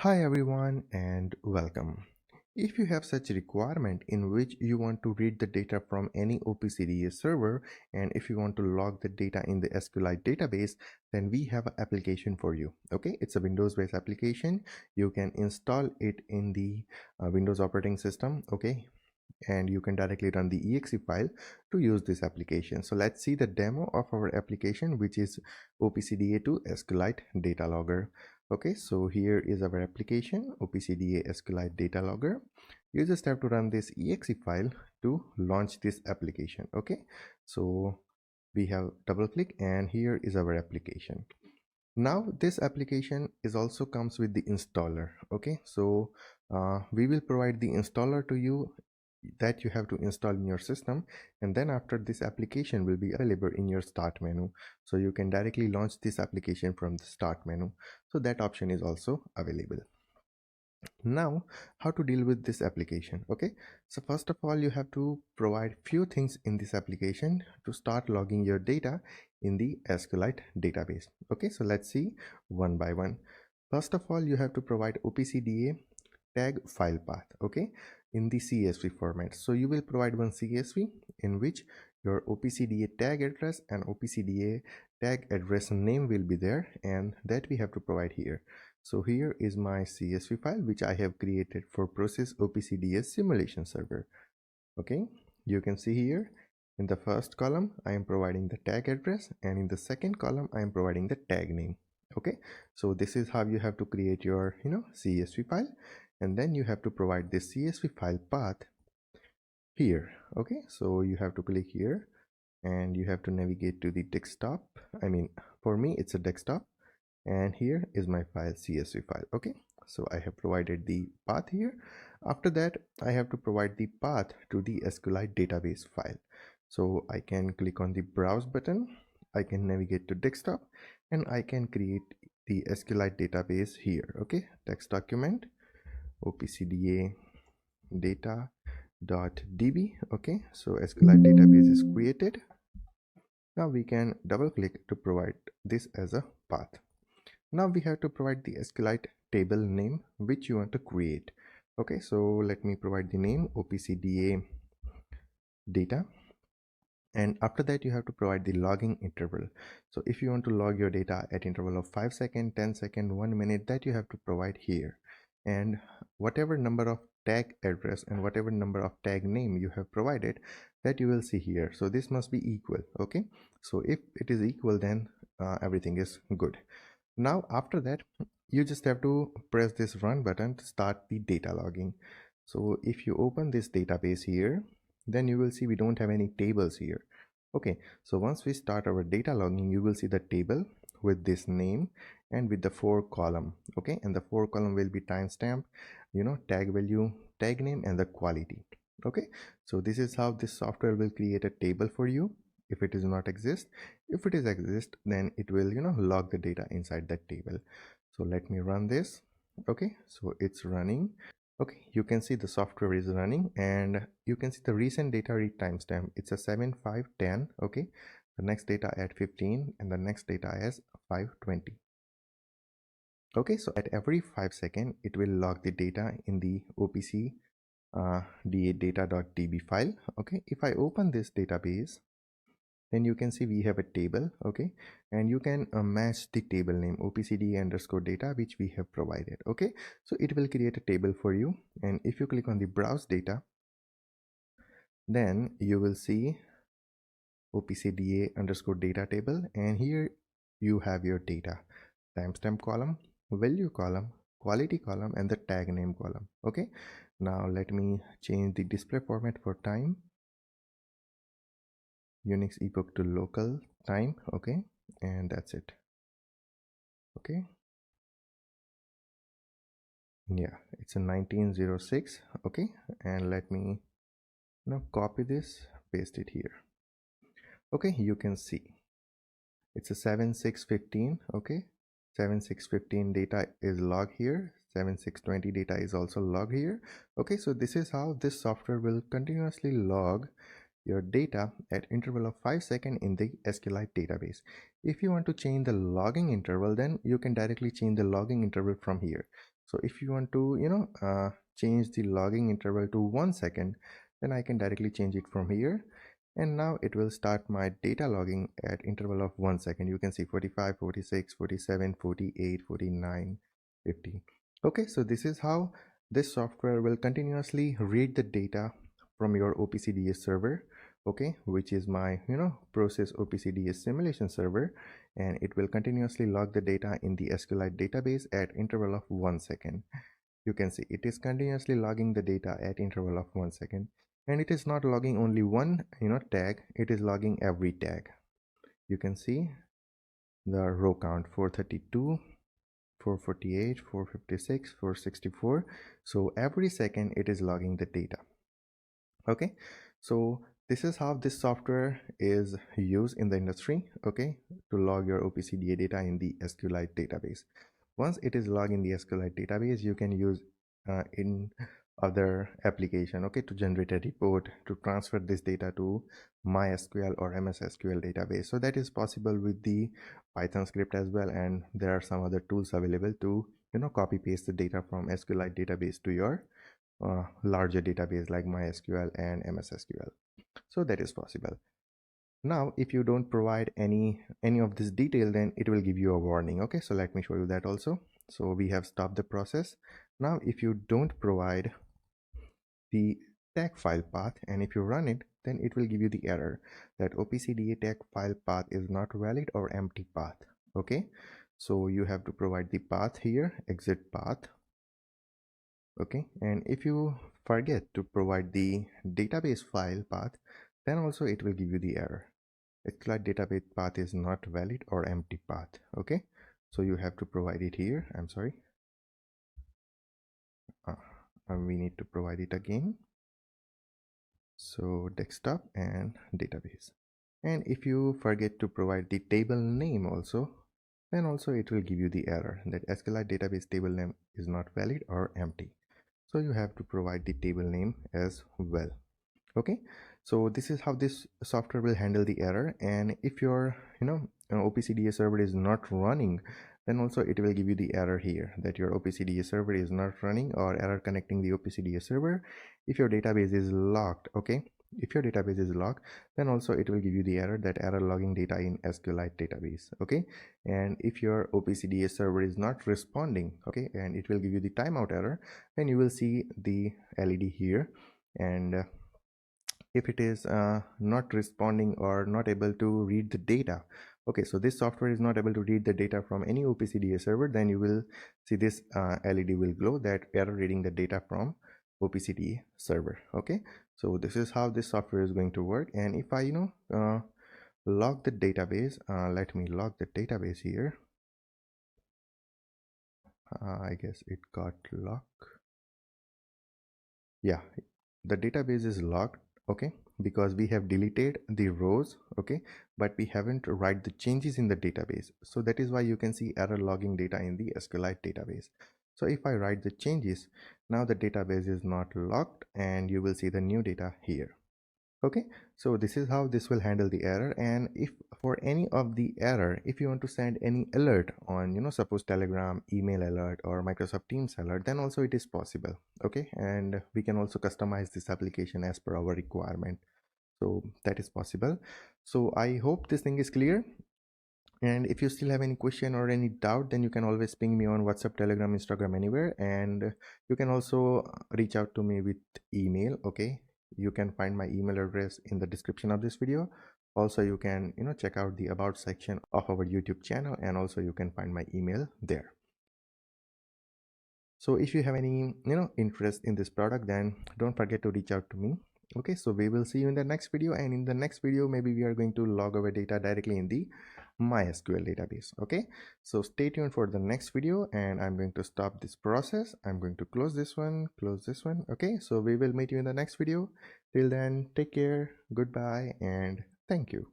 Hi everyone and welcome. If you have such a requirement in which you want to read the data from any OPC-DA server and if you want to log the data in the SQLite database, then we have an application for you. Okay, it's a Windows-based application. You can install it in the Windows operating system. Okay, and you can directly run the exe file to use this application. So let's see the demo of our application, which is OPC-DA to SQLite data logger. Okay, so here is our application, OPC-DA SQLite data logger. You just have to run this exe file to launch this application. Okay, so we have double click and here is our application. Now this application is also comes with the installer. Okay, so we will provide the installer to you that you have to install in your system, and then after this application will be available in your start menu, so you can directly launch this application from the start menu. So that option is also available. Now how to deal with this application. Okay, so first of all you have to provide few things in this application to start logging your data in the SQLite database. Okay, so let's see one by one. First of all, you have to provide OPC-DA tag file path, okay, in the CSV format. So you will provide one CSV in which your OPC-DA tag address and OPC-DA tag address name will be there, and that we have to provide here. So here is my CSV file which I have created for process OPC-DA simulation server. Okay, you can see here in the first column I am providing the tag address, and in the second column I am providing the tag name. Okay, so this is how you have to create your CSV file, and then you have to provide this CSV file path here. Okay, so you have to click here and you have to navigate to the desktop. I mean, for me it's a desktop, and here is my file, CSV file. Okay, so I have provided the path here. After that I have to provide the path to the SQLite database file. So I can click on the browse button, I can navigate to desktop, and I can create the SQLite database here. Okay, text document OPC-DA data.db. Okay, so SQLite database is created. Now we can double click to provide this as a path. Now we have to provide the SQLite table name which you want to create. Okay, so let me provide the name OPC-DA data, and after that you have to provide the logging interval. So if you want to log your data at interval of 5 seconds, 10 seconds, 1 minute, that you have to provide here, and whatever number of tag address and whatever number of tag name you have provided, that you will see here. So this must be equal. Okay, so if it is equal, then everything is good. Now after that you just have to press this run button to start the data logging. So if you open this database here, then you will see we don't have any tables here. Okay, so once we start our data logging, you will see the table with this name and with the 4 column. Okay, and the 4 column will be timestamp, tag value, tag name, and the quality. Okay, so this is how this software will create a table for you if it does not exist. If it is exist, then it will log the data inside that table. So let me run this. Okay, so it's running. Okay, you can see the software is running, and you can see the recent data read timestamp. It's a 7/5/10. Okay, the next data at 15 and the next data is 5/20. Okay, so at every 5 seconds it will log the data in the OPC-DA data.db file. Okay, if I open this database, then you can see we have a table. Okay, and you can match the table name OPC-DA underscore data which we have provided. Okay, so it will create a table for you, and if you click on the browse data, then you will see OPC-DA underscore data table, and here you have your data: timestamp column, value column, quality column, and the tag name column. Okay, now let me change the display format for time, Unix epoch to local time. Okay, and that's it. Okay, yeah, it's a 1906. Okay, and let me now copy this, paste it here. Okay, you can see it's a 7615. Okay, 7615 data is logged here, 7620 data is also logged here. Okay, so this is how this software will continuously log your data at interval of 5 seconds in the SQLite database. If you want to change the logging interval, then you can directly change the logging interval from here. So if you want to change the logging interval to 1 second, then I can directly change it from here, and now it will start my data logging at interval of 1 second. You can see 45, 46, 47, 48, 49, 50. Okay, so this is how this software will continuously read the data from your OPC-DA server, okay, which is my process OPC-DA simulation server, and it will continuously log the data in the SQLite database at interval of 1 second. You can see it is continuously logging the data at interval of 1 second, and it is not logging only one tag, it is logging every tag. You can see the row count: 432, 448, 456, 464. So every second it is logging the data. Okay, so this is how this software is used in the industry, okay, to log your OPC-DA data in the SQLite database. Once it is logged in the SQLite database, you can use in other application, okay, to generate a report, to transfer this data to MySQL or MS SQL database. So that is possible with the Python script as well, and there are some other tools available to copy paste the data from SQLite database to your larger database like MySQL and MS SQL. So that is possible. Now if you don't provide any of this detail, then it will give you a warning. Okay, so let me show you that also. So we have stopped the process. Now if you don't provide the tag file path, and if you run it, then it will give you the error that OPC-DA tag file path is not valid or empty path. Okay, so you have to provide the path here, exit path. Okay, and if you forget to provide the database file path, then also it will give you the error. SQLite database path is not valid or empty path. Okay, so you have to provide it here. I'm sorry, we need to provide it again. So desktop and database, and if you forget to provide the table name also, then also it will give you the error that SQLite database table name is not valid or empty. So you have to provide the table name as well. Okay, so this is how this software will handle the error. And if your OPC-DA server is not running, then also it will give you the error here that your OPC-DA server is not running, or error connecting the OPC-DA server if your database is locked. Okay, if your database is locked, then also it will give you the error that error logging data in SQLite database. Okay, and if your OPC-DA server is not responding, okay, and it will give you the timeout error, then you will see the LED here, and if it is not responding or not able to read the data, okay, so this software is not able to read the data from any OPC-DA server, then you will see this LED will glow that error reading the data from OPC-DA server. Okay, so this is how this software is going to work. And if I log the database, let me log the database here. I guess it got locked. Yeah, the database is locked, okay, because we have deleted the rows, okay, but we haven't write the changes in the database. So that is why you can see error logging data in the SQLite database. So if I write the changes, now the database is not locked and you will see the new data here. Okay, so this is how this will handle the error. And if for any of the error, if you want to send any alert on suppose Telegram email alert or Microsoft Teams alert, then also it is possible. Okay, and we can also customize this application as per our requirement, so that is possible. So I hope this thing is clear, and if you still have any question or any doubt, then you can always ping me on WhatsApp, Telegram, Instagram, anywhere. And you can also reach out to me with email. Okay, you can find my email address in the description of this video. Also you can check out the about section of our YouTube channel, and also you can find my email there. So if you have any interest in this product, then don't forget to reach out to me. Okay, so we will see you in the next video, and in the next video maybe we are going to log our data directly in the MySQL database. Okay, so stay tuned for the next video, and I'm going to stop this process. I'm going to close this one. Okay, so we will meet you in the next video. Till then, take care, goodbye, and thank you.